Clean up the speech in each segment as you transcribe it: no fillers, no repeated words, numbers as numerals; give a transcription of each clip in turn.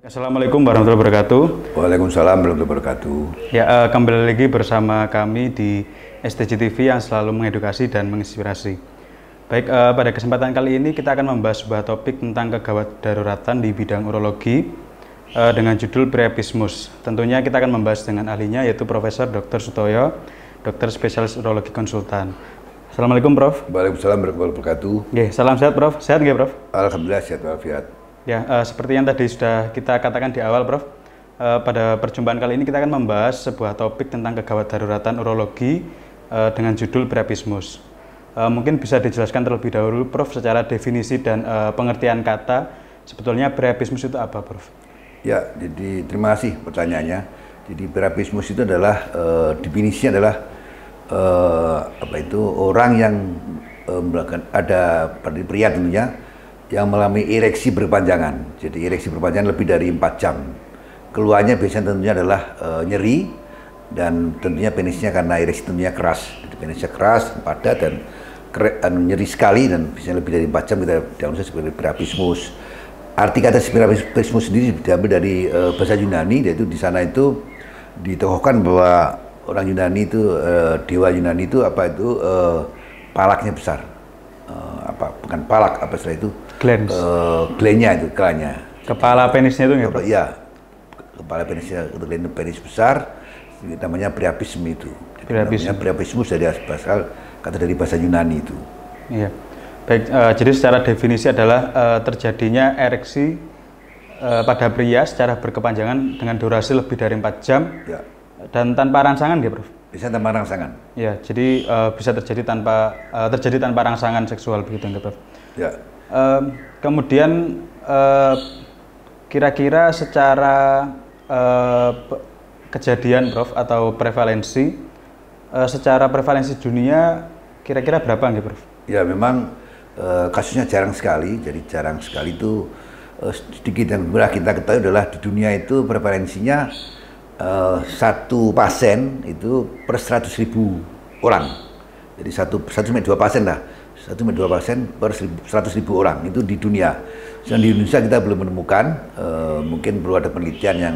Assalamualaikum warahmatullahi wabarakatuh. Waalaikumsalam warahmatullahi wabarakatuh. Ya, kembali lagi bersama kami di STJ TV yang selalu mengedukasi dan menginspirasi. Baik, pada kesempatan kali ini kita akan membahas sebuah topik tentang kegawat daruratan di bidang urologi dengan judul priapismus. Tentunya kita akan membahas dengan ahlinya yaitu Profesor Dr. Sutoyo, dokter spesialis urologi konsultan. Assalamualaikum, Prof. Waalaikumsalam warahmatullahi wabarakatuh. Oke, salam sehat, Prof. Sehat nggak, Prof? Alhamdulillah sehat walafiat. Ya, seperti yang tadi sudah kita katakan di awal, Prof. Pada perjumpaan kali ini kita akan membahas sebuah topik tentang kegawat daruratan urologi dengan judul priapismus. Mungkin bisa dijelaskan terlebih dahulu, Prof, secara definisi dan pengertian kata sebetulnya priapismus itu apa, Prof? Ya, jadi terima kasih pertanyaannya. Jadi priapismus itu adalah definisinya adalah orang yang melakukan ada pada pria tentunya yang mengalami ereksi berkepanjangan. Jadi ereksi berkepanjangan lebih dari 4 jam. Keluarnya biasanya tentunya adalah nyeri dan tentunya penisnya karena ereksi tentunya keras. Jadi penisnya keras, padat dan nyeri sekali dan biasanya lebih dari 4 jam kita diagnosis sebagai priapismus. Arti kata priapismus sendiri diambil dari bahasa Yunani, yaitu di sana itu ditokohkan bahwa orang Yunani itu dewa Yunani itu palaknya besar. Bukan palak, setelah itu Glans. Glandnya itu, kelanya. Kepala penisnya itu nggak, Prof? Iya, kepala penisnya, penis besar, namanya priapisme itu. Namanya priapismus dari asal kata dari bahasa Yunani itu. Iya. Baik, jadi secara definisi adalah terjadinya ereksi pada pria secara berkepanjangan dengan durasi lebih dari 4 jam Ya. dan tanpa rangsangan, ya, Prof? Bisa tanpa rangsangan. Ya, jadi bisa terjadi tanpa rangsangan seksual begitu, nggak, Prof? Ya. Kemudian kira-kira secara kejadian, Prof, atau prevalensi, secara prevalensi dunia kira-kira berapa nih, Prof? Ya, memang kasusnya jarang sekali. Jadi jarang sekali itu sedikit yang mudah kita ketahui adalah di dunia itu prevalensinya satu pasien itu per 100.000 orang. Jadi satu dua pasien lah. 1-2 pasien per 100.000 orang itu di dunia. Sedang di Indonesia kita belum menemukan, mungkin perlu ada penelitian yang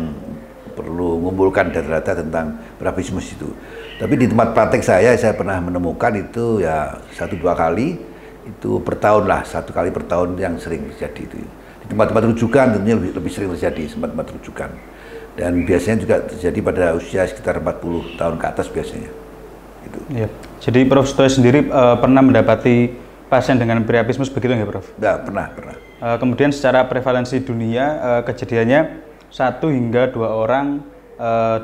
perlu mengumpulkan data-data tentang priapismus itu. Tapi di tempat praktek saya pernah menemukan itu ya 1-2 kali, itu per tahun lah, 1 kali per tahun yang sering terjadi itu. Di tempat-tempat rujukan tentunya lebih sering terjadi, tempat-tempat rujukan. Dan biasanya juga terjadi pada usia sekitar 40 tahun ke atas biasanya. Gitu. Ya. Jadi Prof Sutoyo sendiri pernah mendapati pasien dengan priapismus begitu nggak, Prof? Nah, pernah. Kemudian secara prevalensi dunia kejadiannya 1 hingga 2 orang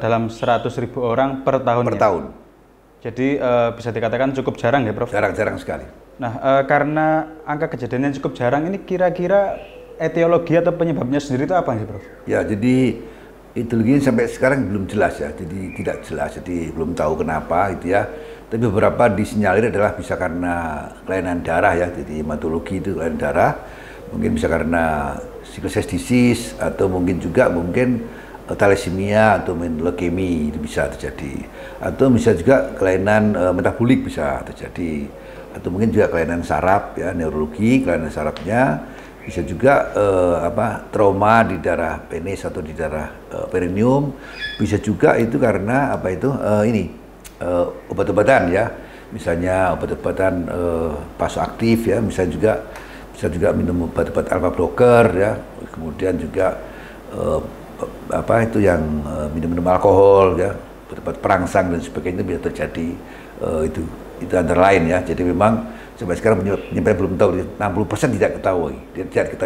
dalam 100.000 orang per tahun. Per tahun. Jadi bisa dikatakan cukup jarang ya, Prof? Jarang sekali. Nah, karena angka kejadiannya cukup jarang ini, kira-kira etiologi atau penyebabnya sendiri itu apa sih, Prof? Ya, jadi etiologinya sampai sekarang belum jelas ya, jadi tidak jelas, jadi belum tahu kenapa itu ya. Tapi beberapa disinyalir adalah bisa karena kelainan darah ya, jadi hematologi itu kelainan darah, mungkin bisa karena sickle cell disease atau mungkin thalassemia atau leukemia itu bisa terjadi, atau bisa juga kelainan metabolik bisa terjadi, atau mungkin juga kelainan saraf ya, neurologi kelainan sarafnya, bisa juga trauma di darah penis atau di darah perineum, bisa juga itu karena obat-obatan ya, misalnya obat-obatan vasoaktif ya, bisa juga minum obat-obat alpha blocker ya, kemudian juga minum alkohol ya, obat perangsang dan sebagainya bisa terjadi, itu antara lain ya. Jadi memang sampai sekarang penyebabnya belum tahu, 60% tidak ketahui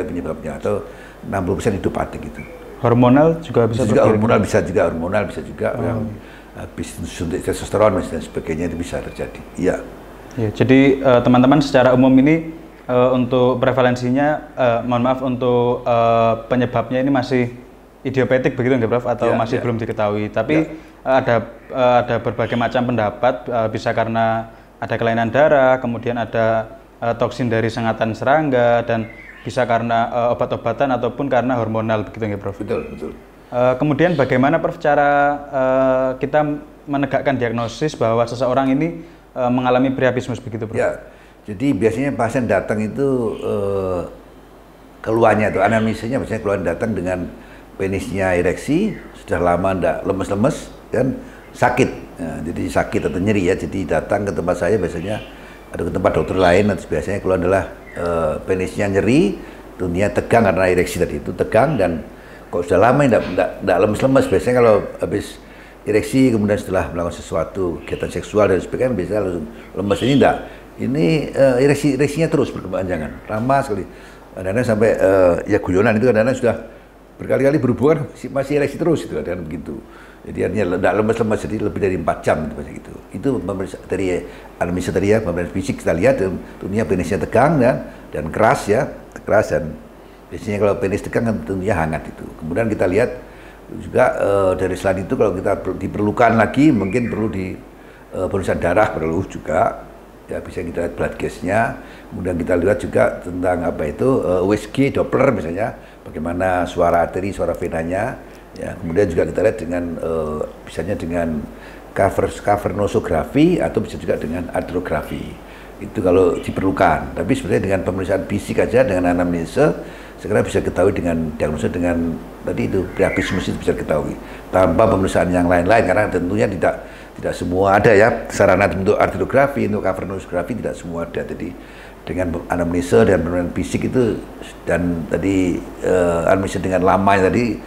penyebabnya, atau 60% idiopatик gitu. Hormonal juga bisa hormonal bisa juga yang habis suntik testosteron dan sebagainya itu bisa terjadi. Iya. Ya, jadi teman-teman secara umum ini untuk prevalensinya, mohon maaf, untuk penyebabnya ini masih idiopatik begitu nggak, Prof? Atau masih belum diketahui. Tapi ada berbagai macam pendapat, bisa karena ada kelainan darah, kemudian ada toksin dari sengatan serangga, dan bisa karena obat-obatan ataupun karena hormonal begitu nggak, Prof? Betul. Kemudian bagaimana, Prof, cara kita menegakkan diagnosis bahwa seseorang ini mengalami priapismus begitu, Prof? Ya, jadi biasanya pasien datang itu keluhannya itu anamnesisnya biasanya keluhan datang dengan penisnya ereksi, sudah lama ndak lemes-lemes kan sakit. Nah, jadi sakit atau nyeri ya. Jadi datang ke tempat saya biasanya atau ke tempat dokter lain, nanti biasanya kalau adalah penisnya nyeri, tentunya tegang karena ereksi tadi itu tegang, dan kok sudah lama ndak lemes-lemes. Biasanya kalau habis ereksi kemudian setelah melakukan sesuatu kegiatan seksual dan sebagainya biasanya langsung lemes. Ini enggak. Ini ereksinya terus berkepanjangan, lama sekali. Kadang-kadang sampai ya guyonan itu kadang-kadang sudah berkali-kali berhubungan masih ereksi terus itu kadang begitu. Jadi artinya tidak lemes-lemes, jadi lebih dari 4 jam gitu. Itu dari anamnesa tadi ya, pemeriksaan fisik kita lihat tentunya penisnya tegang dan keras ya, keras, dan biasanya kalau penis tegang kan tentunya hangat itu. Kemudian kita lihat juga dari selain itu kalau kita diperlukan lagi mungkin perlu di pemeriksaan darah perlu juga. Ya bisa kita lihat blood gas-nya, kemudian kita lihat juga tentang apa itu USG, Doppler misalnya, bagaimana suara arteri, suara venanya, ya kemudian juga kita lihat dengan misalnya dengan cavernosografi atau bisa juga dengan arterografi, itu kalau diperlukan. Tapi sebenarnya dengan pemeriksaan fisik aja dengan anamnesa segera bisa ketahui dengan diagnosa dengan tadi itu priapismus itu bisa ketahui tanpa pemeriksaan yang lain-lain, karena tentunya tidak semua ada ya sarana untuk arteriografi, untuk cavernosografi tidak semua ada. Jadi dengan anamnesa dan pemeriksaan fisik itu dan tadi anamnesa dengan lamanya tadi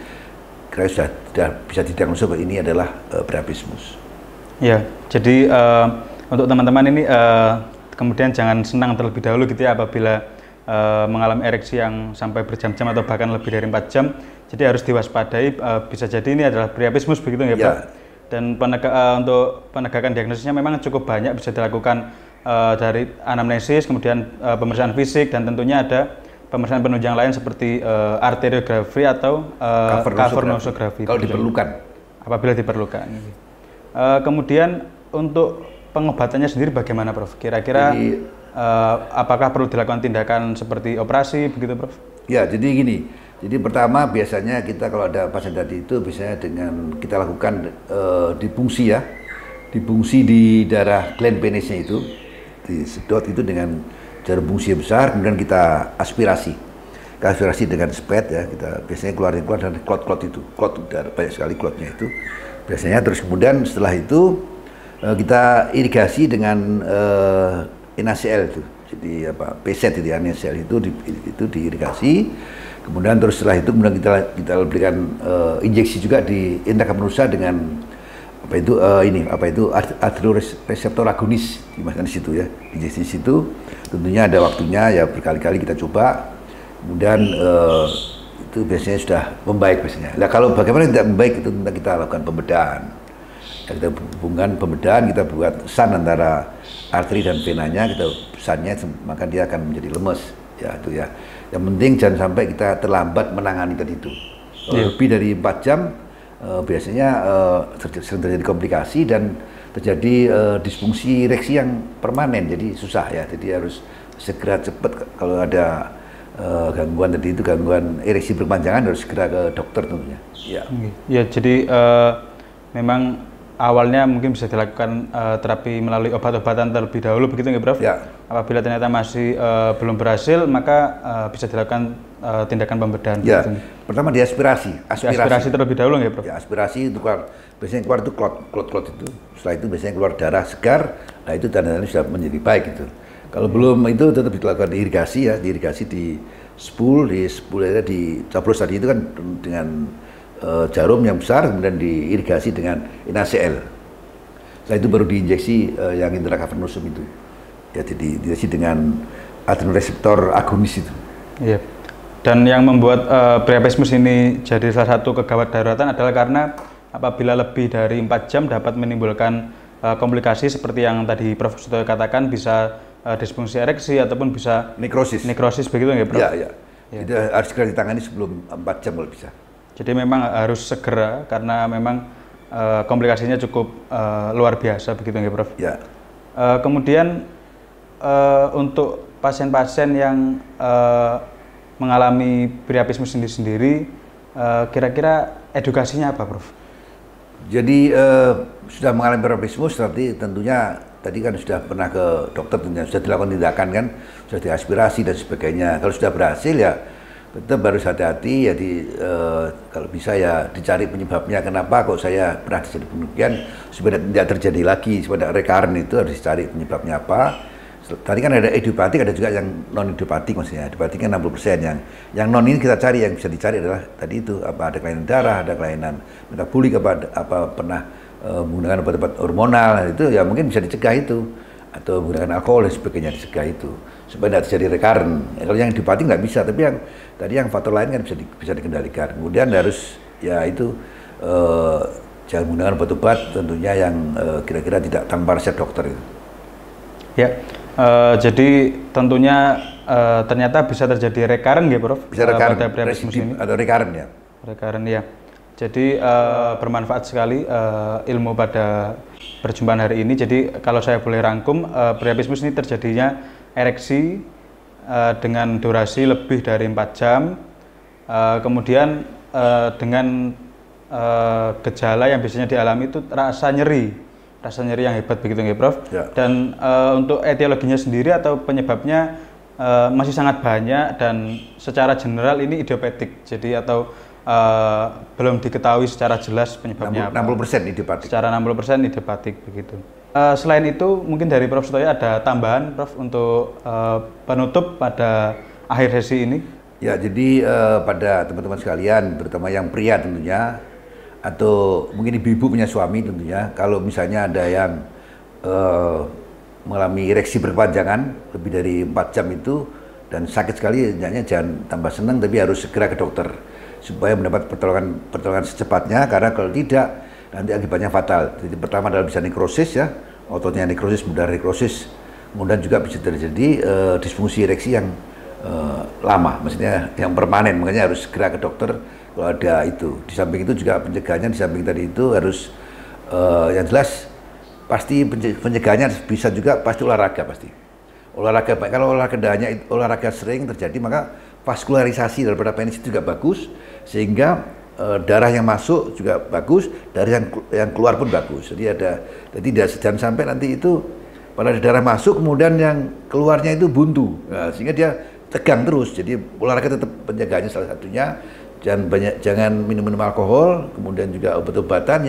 kira sudah bisa didiagnosa bahwa ini adalah priapismus. Ya, jadi untuk teman-teman ini kemudian jangan senang terlebih dahulu gitu ya apabila mengalami ereksi yang sampai berjam-jam atau bahkan lebih dari 4 jam. Jadi harus diwaspadai, bisa jadi ini adalah priapismus begitu ya Pak? Dan untuk penegakan diagnosisnya memang cukup banyak, bisa dilakukan dari anamnesis, kemudian pemeriksaan fisik, dan tentunya ada pemeriksaan penunjang lain seperti arteriografi atau cavernosografi. Kalau diperlukan. Apabila diperlukan. Kemudian untuk pengobatannya sendiri bagaimana Prof? Kira-kira apakah perlu dilakukan tindakan seperti operasi begitu Prof? Ya, jadi gini. Jadi pertama biasanya kita kalau ada pasien tadi itu biasanya dengan kita lakukan dipungsi ya, dipungsi di daerah gland penisnya itu, disedot itu dengan jarum pungsi yang besar, kemudian kita aspirasi dengan spet ya, kita biasanya keluar dari klot itu, klot udara banyak sekali klotnya itu, biasanya terus kemudian setelah itu kita irigasi dengan NaCl itu, jadi apa PZ itu ya, NaCl itu diirigasi. Kemudian terus setelah itu kemudian kita berikan injeksi juga di intracavernosa dengan apa itu arterioreseptor agonis dimasukkan di situ ya, injeksi di situ. Tentunya ada waktunya ya, berkali-kali kita coba. Kemudian itu biasanya sudah membaik biasanya. Nah kalau bagaimana tidak membaik itu kita lakukan pembedahan. Kita hubungkan pembedahan, kita buat sun antara arteri dan venanya, kita sunnya maka dia akan menjadi lemes ya itu ya. Yang penting jangan sampai kita terlambat menangani tadi itu. Lebih dari 4 jam biasanya sering terjadi komplikasi dan terjadi disfungsi ereksi yang permanen, jadi susah ya. Jadi harus segera cepat kalau ada gangguan tadi itu, gangguan ereksi berkepanjangan, harus segera ke dokter tentunya. Ya, ya jadi memang awalnya mungkin bisa dilakukan terapi melalui obat-obatan terlebih dahulu begitu nggak Prof? Ya. Apabila ternyata masih belum berhasil, maka bisa dilakukan tindakan pembedahan. Ya. Pertama diaspirasi, aspirasi terlebih dahulu nggak Prof? Ya, aspirasi itu biasanya keluar itu klot itu. Setelah itu biasanya keluar darah segar. Nah itu tanda-tanda sudah menjadi baik itu. Kalau belum itu tetap dilakukan irigasi ya, diirigasi di spool itu dicoblos tadi itu kan dengan jarum yang besar, kemudian diirigasi dengan NaCl. Setelah itu baru diinjeksi yang intracavernosum itu. Ya, jadi diinjeksi dengan arterioreseptor agonis itu. Iya. Dan yang membuat priapismus ini jadi salah satu kegawat daruratan adalah karena apabila lebih dari 4 jam dapat menimbulkan komplikasi seperti yang tadi Prof. Sutoyo katakan, bisa disfungsi ereksi ataupun bisa nekrosis begitu nggak Prof? Iya. Jadi harus segera ditangani sebelum 4 jam kalau bisa. Jadi memang harus segera karena memang komplikasinya cukup luar biasa begitu nggak Prof? Ya. Kemudian untuk pasien-pasien yang mengalami priapismus sendiri, kira-kira edukasinya apa Prof? Jadi sudah mengalami priapismus berarti tentunya tadi kan sudah pernah ke dokter, tentunya sudah dilakukan tindakan kan, sudah diaspirasi dan sebagainya. Kalau sudah berhasil ya tetap harus hati-hati. Jadi kalau bisa ya dicari penyebabnya, kenapa kok saya pernah terjadi demikian, supaya tidak terjadi lagi, supaya recurrent itu harus dicari penyebabnya apa. Tadi kan ada idiopatik, ada juga yang non idiopatik, maksudnya idiopatik kan 60%, yang non ini kita cari, yang bisa dicari adalah tadi itu apa, ada kelainan darah, ada kelainan metabolik, apa pernah menggunakan obat-obat hormonal, itu ya mungkin bisa dicegah itu, atau menggunakan alkohol dan sebagainya, dicegah itu supaya tidak terjadi recurrent. Kalau yang idiopatik nggak bisa, tapi yang tadi yang faktor lain kan bisa dikendalikan. Kemudian harus ya itu jangan menggunakan obat-obat tentunya yang kira-kira tidak tanpa resep dokter itu. Ya. Jadi tentunya ternyata bisa terjadi recurrent ya Prof? Bisa recurrent, pada priapismus ini. Atau recurrent ya. Recurrent ya. Jadi bermanfaat sekali ilmu pada perjumpaan hari ini. Jadi kalau saya boleh rangkum, priapismus ini terjadinya ereksi dengan durasi lebih dari 4 jam. Kemudian dengan gejala yang biasanya dialami itu rasa nyeri yang hebat begitu nggih Prof. Ya. Dan untuk etiologinya sendiri atau penyebabnya masih sangat banyak dan secara general ini idiopatik. Jadi atau belum diketahui secara jelas penyebabnya 60% idiopatik. Secara 60% idiopatik begitu. Selain itu mungkin dari Prof Sutoyo ada tambahan Prof untuk penutup pada akhir sesi ini. Ya, jadi pada teman-teman sekalian, terutama yang pria tentunya, atau mungkin ibu-ibu punya suami tentunya, kalau misalnya ada yang mengalami ereksi berkepanjangan lebih dari 4 jam itu dan sakit sekali, jangan tambah senang, tapi harus segera ke dokter supaya mendapat pertolongan secepatnya, karena kalau tidak nanti akibatnya fatal. Jadi pertama adalah bisa nekrosis ya, ototnya nekrosis, mudah nekrosis, kemudian juga bisa terjadi disfungsi ereksi yang lama, maksudnya yang permanen, makanya harus segera ke dokter kalau ada itu. Di samping itu juga pencegahannya, di samping tadi itu harus yang jelas pasti pencegahannya bisa juga pasti olahraga, pasti olahraga. Kalau olahraga sering terjadi, maka vaskularisasi daripada penis itu juga bagus, sehingga darah yang masuk juga bagus, darah yang keluar pun bagus. Jadi jangan sampai nanti itu pada darah masuk kemudian yang keluarnya itu buntu, nah, sehingga dia tegang terus. Jadi olahraga tetap pencegahannya salah satunya. Jangan minum alkohol, kemudian juga obat-obatan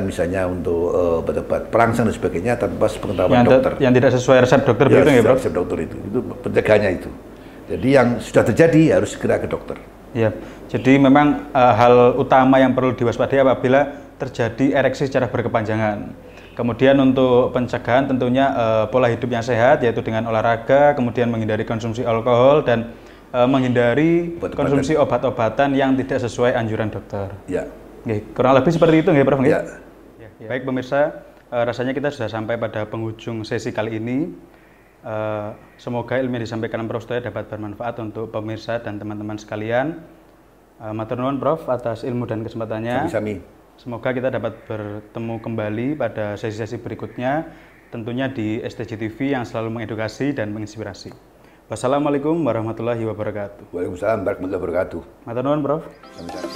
misalnya untuk obat-obat perangsang dan sebagainya tanpa pengetahuan dokter. Yang tidak sesuai resep dokter ya, begitu ya, Bro? Resep dokter itu pencegahannya itu. Jadi yang sudah terjadi harus segera ke dokter. Ya, jadi memang hal utama yang perlu diwaspadai apabila terjadi ereksi secara berkepanjangan. Kemudian untuk pencegahan tentunya pola hidup yang sehat, yaitu dengan olahraga, kemudian menghindari konsumsi alkohol dan menghindari konsumsi obat-obatan yang tidak sesuai anjuran dokter. Ya. Oke, kurang lebih seperti itu nggih, Prof? Ya. Ya. Baik pemirsa, rasanya kita sudah sampai pada penghujung sesi kali ini. Semoga ilmu yang disampaikan Prof Sutoyo dapat bermanfaat untuk pemirsa dan teman-teman sekalian. Matur nuwun Prof atas ilmu dan kesempatannya. Sami-sami. Semoga kita dapat bertemu kembali pada sesi-sesi berikutnya, tentunya di STJ TV yang selalu mengedukasi dan menginspirasi. Wassalamualaikum warahmatullahi wabarakatuh. Waalaikumsalam warahmatullahi wabarakatuh. Matur nuwun Prof. Sami-sami.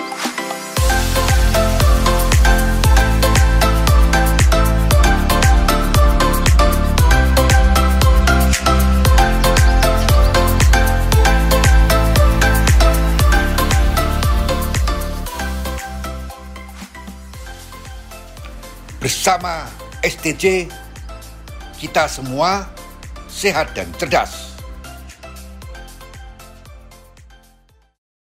Bersama STJ, kita semua sehat dan cerdas.